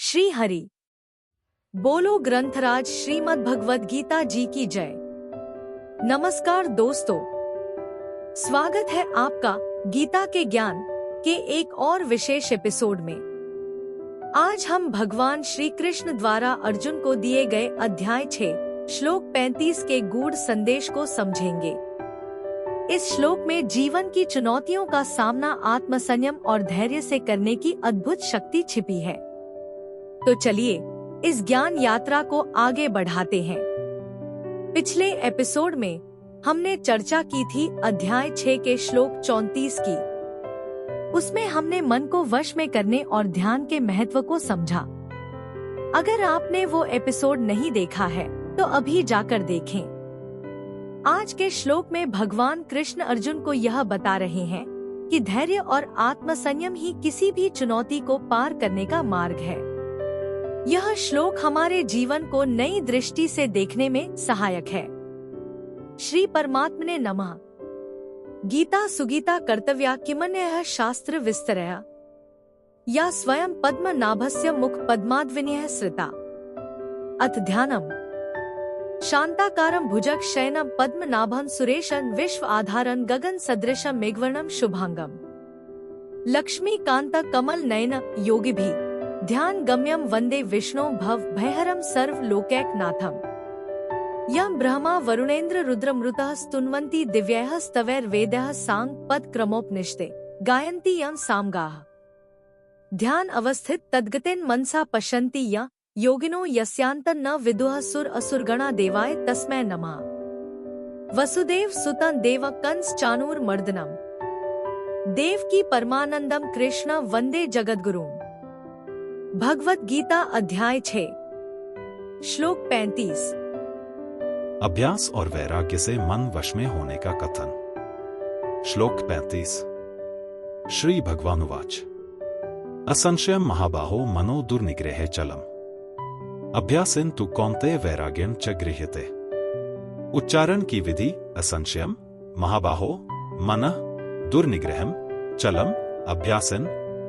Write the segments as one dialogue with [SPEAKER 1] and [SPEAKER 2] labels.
[SPEAKER 1] श्री हरि बोलो ग्रंथराज श्रीमद् भगवद गीता जी की जय। नमस्कार दोस्तों, स्वागत है आपका गीता के ज्ञान के एक और विशेष एपिसोड में। आज हम भगवान श्री कृष्ण द्वारा अर्जुन को दिए गए अध्याय 6 श्लोक 35 के गूढ़ संदेश को समझेंगे। इस श्लोक में जीवन की चुनौतियों का सामना आत्मसंयम और धैर्य से करने की अद्भुत शक्ति छिपी है। तो चलिए इस ज्ञान यात्रा को आगे बढ़ाते हैं। पिछले एपिसोड में हमने चर्चा की थी अध्याय 6 के श्लोक 34 की। उसमें हमने मन को वश में करने और ध्यान के महत्व को समझा। अगर आपने वो एपिसोड नहीं देखा है तो अभी जाकर देखें। आज के श्लोक में भगवान कृष्ण अर्जुन को यह बता रहे हैं कि धैर्य और आत्मसंयम ही किसी भी चुनौती को पार करने का मार्ग है। यह श्लोक हमारे जीवन को नई दृष्टि से देखने में सहायक है। श्री परमात्मने नमः। गीता सुगीता कर्तव्या किमन्यः शास्त्र विस्तरया या स्वयं पद्मनाभस्य मुख पद्माद्विनयः श्रिता। अथ ध्यानम् शांताकारं भुजग शयनं पद्मनाभं सुरेशं विश्व आधारं गगन सदृशं मेघवर्णं शुभांगम लक्ष्मीकांत कमल नयन योगिभिः ध्यान गम्यम वंदे विष्णु भव भयहरम सर्व लोकैकनाथम। यम ब्रह्मा वरुणेन्द्र रुद्रमृतः स्तुन्वन्ति दिव्यैः स्तवैर्वेदैः सांग पद क्रमोपनिषदे गायन्ति यं सामगाः। ध्यान अवस्थित तद्गतेन मनसा पश्यन्ति य योगिनो यस्यान्तं न विदुः सुर असुरगणा देवाय तस्मै नमः। वसुदेव सुतं देव कंस चाणूर मर्दनम देवकी परमानंदम कृष्ण वंदे जगद्गुरुम। भगवत गीता अध्याय 6 श्लोक 35।
[SPEAKER 2] अभ्यास और वैराग्य से मन वश में होने का कथन। श्लोक 35। श्री भगवानुवाच असंशयं महाबाहो मनो दुर्निग्रहे चलम् अभ्यासेन तु कौन्तेय वैराग्यं च गृह्यते। उच्चारण की विधि असंशयम महाबाहो मनः दुर्निग्रहम चलम अभ्यासेन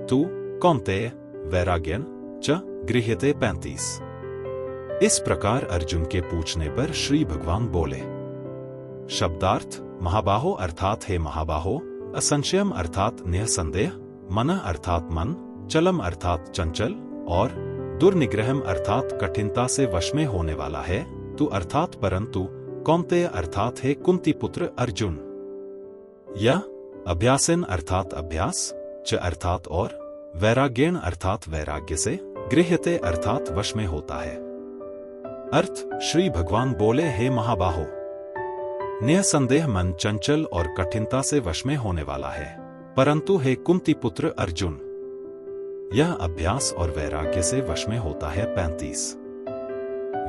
[SPEAKER 2] तु कौन्तेय वैराग्यन च गृह्यते। 35। इस प्रकार अर्जुन के पूछने पर श्री भगवान बोले। शब्दार्थ महाबाहो अर्थात हे महाबाहो, असंशयम अर्थात निःसंदेह, मनः अर्थात मन, चलम अर्थात चंचल और दुर्निग्रहम अर्थात कठिनता से वश में होने वाला है। तू अर्थात परंतु, कौन्तेय अर्थात हे कुंती पुत्र अर्जुन। यह अभ्यासेन अर्थात अभ्यास, च अर्थात और, वैराग्येण अर्थात वैराग्य से, गृह्यते अर्थात वश में होता है। अर्थ श्री भगवान बोले हे महाबाहो, निःसंदेह मन चंचल और कठिनता से वश में होने वाला है, परंतु हे कुंती पुत्र अर्जुन, यह अभ्यास और वैराग्य से वश में होता है। 35।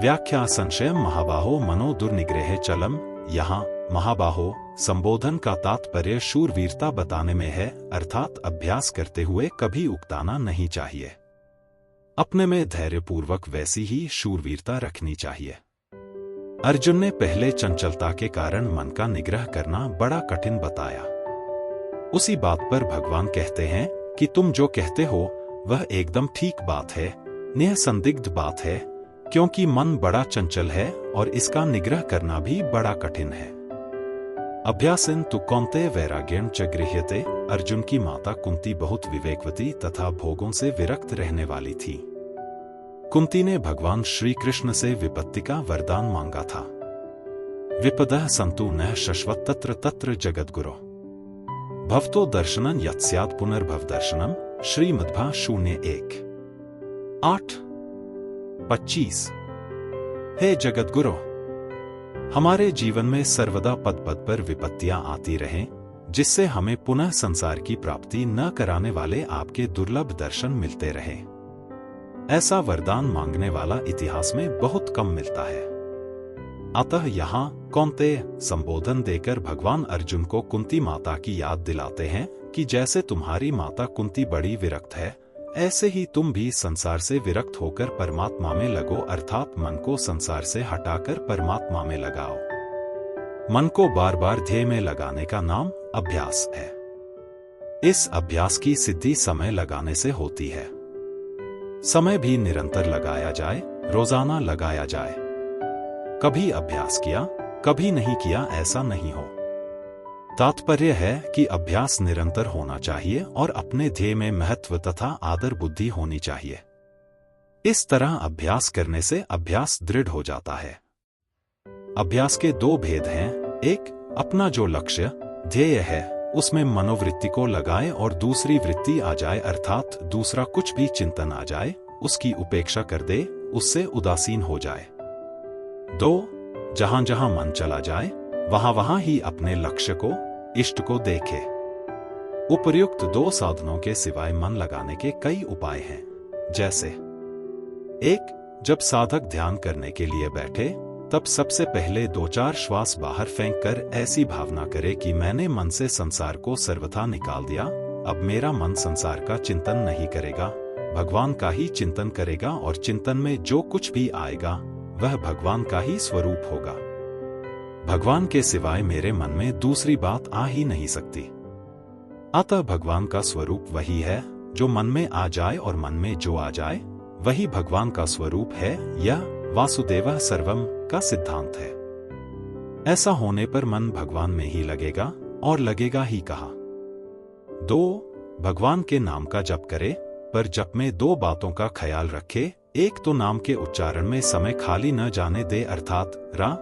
[SPEAKER 2] व्याख्या संशयम महाबाहो मनो दुर्निग्रहे चलम। यहाँ महाबाहो संबोधन का तात्पर्य शूरवीरता बताने में है, अर्थात अभ्यास करते हुए कभी उकताना नहीं चाहिए। अपने में धैर्यपूर्वक वैसी ही शूरवीरता रखनी चाहिए। अर्जुन ने पहले चंचलता के कारण मन का निग्रह करना बड़ा कठिन बताया। उसी बात पर भगवान कहते हैं कि तुम जो कहते हो वह एकदम ठीक बात है, निःसंदिग्ध बात है, क्योंकि मन बड़ा चंचल है और इसका निग्रह करना भी बड़ा कठिन है। अभ्यासेन तु कौन्तेय वैराग्यं च गृह्यते। अर्जुन की माता कुंती बहुत विवेकवती तथा भोगों से विरक्त रहने वाली थी। कुंती ने भगवान श्री कृष्ण से विपत्ति का वरदान मांगा था। विपदः सन्तु नः शश्वत् तत्र तत्र जगद्गुरो भवतो दर्शनं यत् स्यात् पुनर्भव दर्शनम। श्रीमद्भा 01 8 25। हे जगद्गुरो, हमारे जीवन में सर्वदा पद पद पर विपत्तियां आती रहें, जिससे हमें पुनः संसार की प्राप्ति न कराने वाले आपके दुर्लभ दर्शन मिलते रहें। ऐसा वरदान मांगने वाला इतिहास में बहुत कम मिलता है। अतः यहाँ कौन्तेय संबोधन देकर भगवान अर्जुन को कुंती माता की याद दिलाते हैं कि जैसे तुम्हारी माता कुंती बड़ी विरक्त है, ऐसे ही तुम भी संसार से विरक्त होकर परमात्मा में लगो, अर्थात मन को संसार से हटाकर परमात्मा में लगाओ। मन को बार बार ध्येय में लगाने का नाम अभ्यास है। इस अभ्यास की सिद्धि समय लगाने से होती है। समय भी निरंतर लगाया जाए, रोजाना लगाया जाए। कभी अभ्यास किया, कभी नहीं किया, ऐसा नहीं हो। तात्पर्य है कि अभ्यास निरंतर होना चाहिए और अपने ध्येय में महत्व तथा आदर बुद्धि होनी चाहिए। इस तरह अभ्यास करने से अभ्यास दृढ़ हो जाता है। अभ्यास के दो भेद हैं। एक, अपना जो लक्ष्य ध्येय है उसमें मनोवृत्ति को लगाए और दूसरी वृत्ति आ जाए, अर्थात दूसरा कुछ भी चिंतन आ जाए उसकी उपेक्षा कर दे, उससे उदासीन हो जाए। दो, जहां जहां मन चला जाए वहां वहां ही अपने लक्ष्य को, इष्ट को देखे। उपर्युक्त दो साधनों के सिवाय मन लगाने के कई उपाय हैं। जैसे, एक, जब साधक ध्यान करने के लिए बैठे तब सबसे पहले 2-4 श्वास बाहर फेंककर ऐसी भावना करे कि मैंने मन से संसार को सर्वथा निकाल दिया, अब मेरा मन संसार का चिंतन नहीं करेगा, भगवान का ही चिंतन करेगा और चिंतन में जो कुछ भी आएगा वह भगवान का ही स्वरूप होगा। भगवान के सिवाय मेरे मन में दूसरी बात आ ही नहीं सकती। अतः भगवान का स्वरूप वही है जो मन में आ जाए और मन में जो आ जाए वही भगवान का स्वरूप है। यह वासुदेवः सर्वम का सिद्धांत है। ऐसा होने पर मन भगवान में ही लगेगा और लगेगा ही कहा। 2, भगवान के नाम का जप करे, पर जप में 2 बातों का ख्याल रखे। एक तो नाम के उच्चारण में समय खाली न जाने दे, अर्थात रा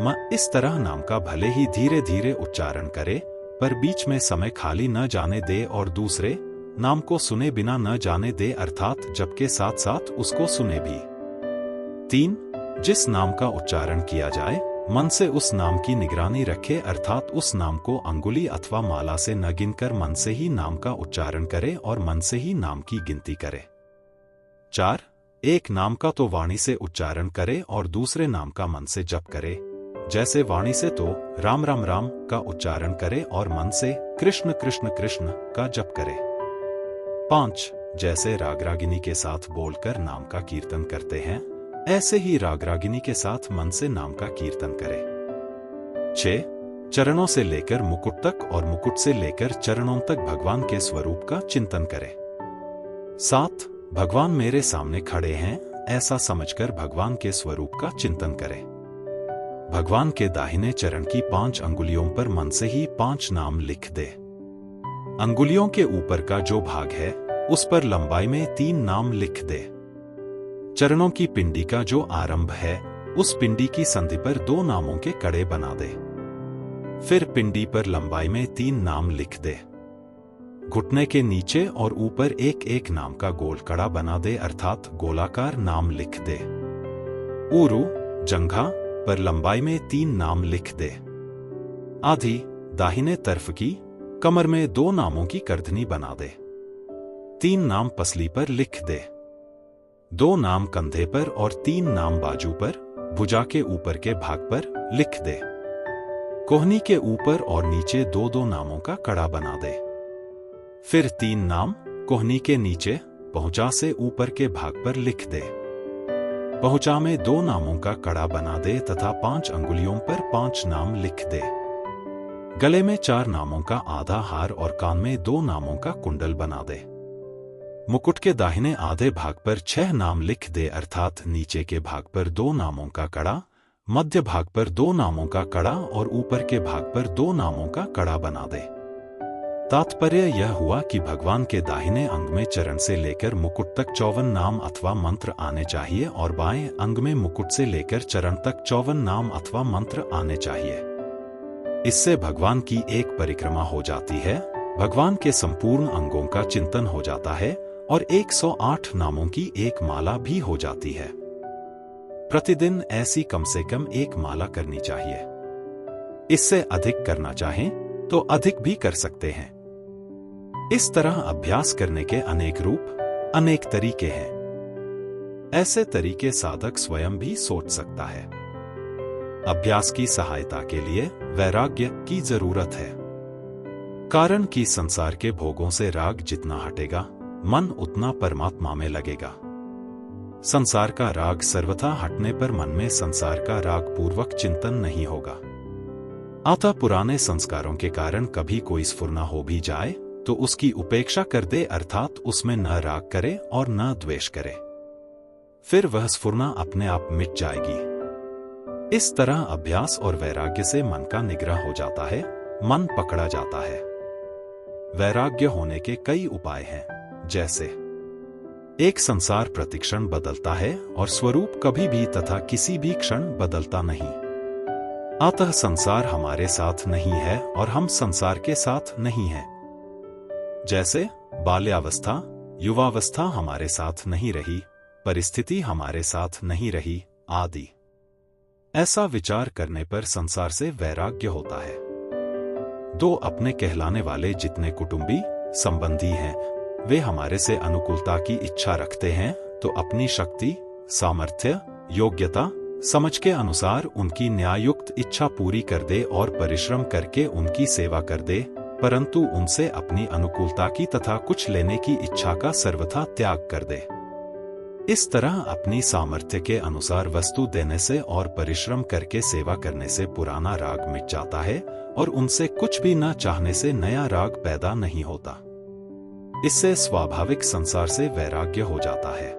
[SPEAKER 2] म इस तरह नाम का भले ही धीरे धीरे उच्चारण करे पर बीच में समय खाली न जाने दे, और दूसरे, नाम को सुने बिना न जाने दे, अर्थात जप के साथ साथ उसको सुने भी। 3, जिस नाम का उच्चारण किया जाए मन से उस नाम की निगरानी रखे, अर्थात उस नाम को अंगुली अथवा माला से न गिनकर मन से ही नाम का उच्चारण करे और मन से ही नाम की गिनती करे। 4, एक नाम का तो वाणी से उच्चारण करे और दूसरे नाम का मन से जप करे। जैसे वाणी से तो राम राम राम का उच्चारण करे और मन से कृष्ण कृष्ण कृष्ण का जप करे। 5, जैसे राग रागिनी के साथ बोलकर नाम का कीर्तन करते हैं ऐसे ही राग रागिनी के साथ मन से नाम का कीर्तन करे। 6, चरणों से लेकर मुकुट तक और मुकुट से लेकर चरणों तक भगवान के स्वरूप का चिंतन करे। 7, भगवान मेरे सामने खड़े हैं ऐसा समझकर भगवान के स्वरूप का चिंतन करे। भगवान के दाहिने चरण की 5 अंगुलियों पर मन से ही 5 नाम लिख दे। अंगुलियों के ऊपर का जो भाग है उस पर लंबाई में 3 नाम लिख दे। चरणों की पिंडी का जो आरंभ है उस पिंडी की संधि पर 2 नामों के कड़े बना दे। फिर पिंडी पर लंबाई में 3 नाम लिख दे। घुटने के नीचे और ऊपर एक एक नाम का गोल कड़ा बना दे, अर्थात गोलाकार नाम लिख दे। ऊरू, जंघा पर लंबाई में 3 नाम लिख दे। आधी, दाहिने तरफ की कमर में 2 नामों की करधनी बना दे। 3 नाम पसली पर लिख दे। 2 नाम कंधे पर और 3 नाम बाजू पर, भुजा के ऊपर के भाग पर लिख दे। कोहनी के ऊपर और नीचे 2-2 नामों का कड़ा बना दे। फिर 3 नाम कोहनी के नीचे पहुंचा से ऊपर के भाग पर लिख दे। पहुंचा में 2 नामों का कड़ा बना दे तथा 5 अंगुलियों पर 5 नाम लिख दे। गले में 4 नामों का आधा हार और कान में 2 नामों का कुंडल बना दे। मुकुट के दाहिने आधे भाग पर 6 नाम लिख दे, अर्थात नीचे के भाग पर 2 नामों का कड़ा, मध्य भाग पर 2 नामों का कड़ा और ऊपर के भाग पर 2 नामों का कड़ा बना दे। तात्पर्य यह हुआ कि भगवान के दाहिने अंग में चरण से लेकर मुकुट तक 54 नाम अथवा मंत्र आने चाहिए और बाएं अंग में मुकुट से लेकर चरण तक 54 नाम अथवा मंत्र आने चाहिए। इससे भगवान की एक परिक्रमा हो जाती है, भगवान के संपूर्ण अंगों का चिंतन हो जाता है और 108 नामों की एक माला भी हो जाती है। प्रतिदिन ऐसी कम से कम 1 माला करनी चाहिए। इससे अधिक करना चाहें तो अधिक भी कर सकते हैं। इस तरह अभ्यास करने के अनेक रूप, अनेक तरीके हैं। ऐसे तरीके साधक स्वयं भी सोच सकता है। अभ्यास की सहायता के लिए वैराग्य की जरूरत है। कारण कि संसार के भोगों से राग जितना हटेगा, मन उतना परमात्मा में लगेगा। संसार का राग सर्वथा हटने पर मन में संसार का राग पूर्वक चिंतन नहीं होगा। अतः पुराने संस्कारों के कारण कभी कोई स्फुरना हो भी जाए तो उसकी उपेक्षा कर दे, अर्थात उसमें न राग करे और न द्वेष करे। फिर वह स्फुरना अपने आप मिट जाएगी। इस तरह अभ्यास और वैराग्य से मन का निग्रह हो जाता है, मन पकड़ा जाता है। वैराग्य होने के कई उपाय हैं, जैसे एक, संसार प्रतिक्षण बदलता है और स्वरूप कभी भी तथा किसी भी क्षण बदलता नहीं। अतः संसार हमारे साथ नहीं है और हम संसार के साथ नहीं हैं। जैसे बाल्यावस्था, युवावस्था हमारे साथ नहीं रही, परिस्थिति हमारे साथ नहीं रही आदि। ऐसा विचार करने पर संसार से वैराग्य होता है। 2, अपने कहलाने वाले जितने कुटुंबी संबंधी हैं, वे हमारे से अनुकूलता की इच्छा रखते हैं तो अपनी शक्ति, सामर्थ्य, योग्यता, समझ के अनुसार उनकी न्याययुक्त इच्छा पूरी कर दे और परिश्रम करके उनकी सेवा कर दे, परंतु उनसे अपनी अनुकूलता की तथा कुछ लेने की इच्छा का सर्वथा त्याग कर दे। इस तरह अपनी सामर्थ्य के अनुसार वस्तु देने से और परिश्रम करके सेवा करने से पुराना राग मिट जाता है और उनसे कुछ भी न चाहने से नया राग पैदा नहीं होता। इससे स्वाभाविक संसार से वैराग्य हो जाता है।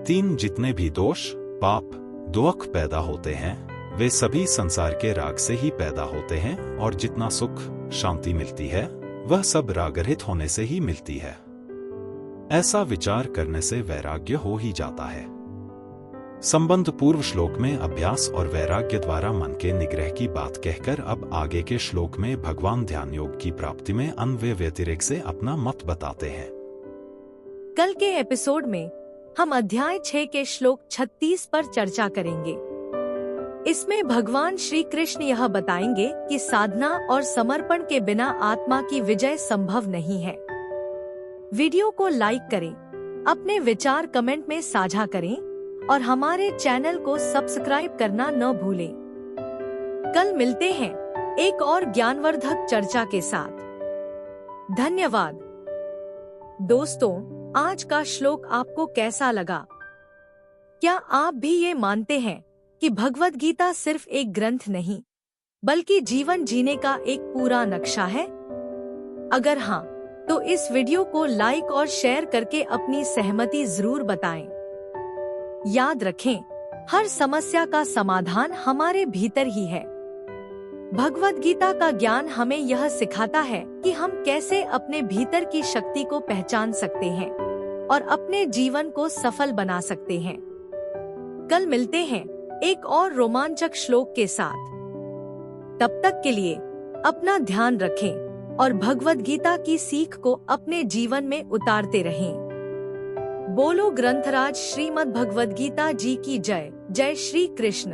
[SPEAKER 2] 3, जितने भी दोष, पाप, दुख पैदा होते हैं वे सभी संसार के राग से ही पैदा होते हैं और जितना सुख, शांति मिलती है वह सब रागरहित होने से ही मिलती है। ऐसा विचार करने से वैराग्य हो ही जाता है। संबंध पूर्व श्लोक में अभ्यास और वैराग्य द्वारा मन के निग्रह की बात कहकर अब आगे के श्लोक में भगवान ध्यान योग की प्राप्ति में अन्वय व्यतिरेक से अपना मत बताते हैं।
[SPEAKER 1] कल के एपिसोड में हम अध्याय 6 के श्लोक 36 पर चर्चा करेंगे। इसमें भगवान श्री कृष्ण यह बताएंगे कि साधना और समर्पण के बिना आत्मा की विजय संभव नहीं है। वीडियो को लाइक करें, अपने विचार कमेंट में साझा करें और हमारे चैनल को सब्सक्राइब करना न भूलें। कल मिलते हैं एक और ज्ञानवर्धक चर्चा के साथ। धन्यवाद। दोस्तों, आज का श्लोक आपको कैसा लगा? क्या आप भी ये मानते हैं कि भगवद गीता सिर्फ एक ग्रंथ नहीं, बल्कि जीवन जीने का एक पूरा नक्शा है? अगर हाँ, तो इस वीडियो को लाइक और शेयर करके अपनी सहमति जरूर बताएं। याद रखें, हर समस्या का समाधान हमारे भीतर ही है। भगवद गीता का ज्ञान हमें यह सिखाता है कि हम कैसे अपने भीतर की शक्ति को पहचान सकते हैं और अपने जीवन को सफल बना सकते हैं। कल मिलते हैं एक और रोमांचक श्लोक के साथ। तब तक के लिए अपना ध्यान रखें और भगवद गीता की सीख को अपने जीवन में उतारते रहें। बोलो ग्रंथराज श्रीमद् भगवद गीता जी की जय। जय श्री कृष्ण।